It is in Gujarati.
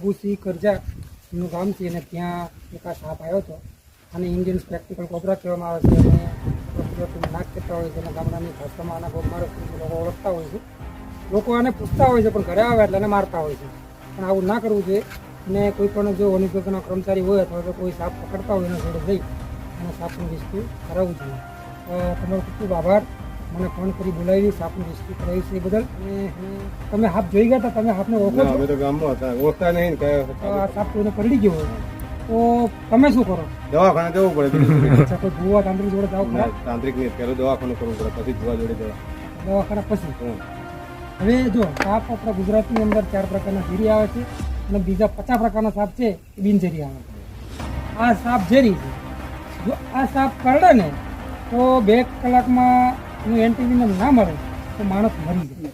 બાબુસિંહ કરજા એમનું ગામ છે અને ત્યાં એક આ સાપ આવ્યો હતો અને ઇન્ડિયન સ્પેક્ટિકલ કોબરા કહેવામાં આવે છે અને કુદરતી નાક કહેતા હોય છે અને ગામડાની ભાષામાં આના ગોગમારો લોકો ઓળખતા હોય છે. લોકો આને પૂછતા હોય છે પણ ઘરે આવે એટલે એને મારતા હોય છે. પણ આવું ના કરવું જોઈએ અને કોઈ પણ જો વન વિભાગના કર્મચારી હોય અથવા તો કોઈ સાપ પકડતા હોય એના જોડે જઈ અને સાપનું રેસ્ક્યુ કરાવવું જોઈએ. તમારો ખૂબ ખૂબ આભાર. મને ફોન કરી બોલાવી સાપનું રેસ્ક્યુ કરાવી છે એ બદલ. અને તમે સાપ જોઈ ગયા હતા? તમે સાપને ઓળખો છો? અમે તો ગામમાં હતા, ઓળખતા નહીં ને આ સાપ કોઈને કરડી ગયો હોય તો તમે શું કરો? દવાખાને જવું પડે. અચ્છા, કોઈ ભૂવા તાંત્રિક જોડે જાઓ ખરા? તાંત્રિક નહીં, પેલું દવાખાનું કરવું પડે, પછી જોવા જોડે જવા. દવાખાના પછી હવે જો સાપ આપણા ગુજરાતની અંદર 4 પ્રકારના ઝેરી આવે છે અને બીજા 50 પ્રકારના સાપ છે એ બિનઝેરી આવે છે. આ સાપ ઝેરી છે. જો આ સાપ કરડે ને તો 2 કલાકમાં એનું એન્ટીવેનમ ના મળે તો માણસ મરી જાય.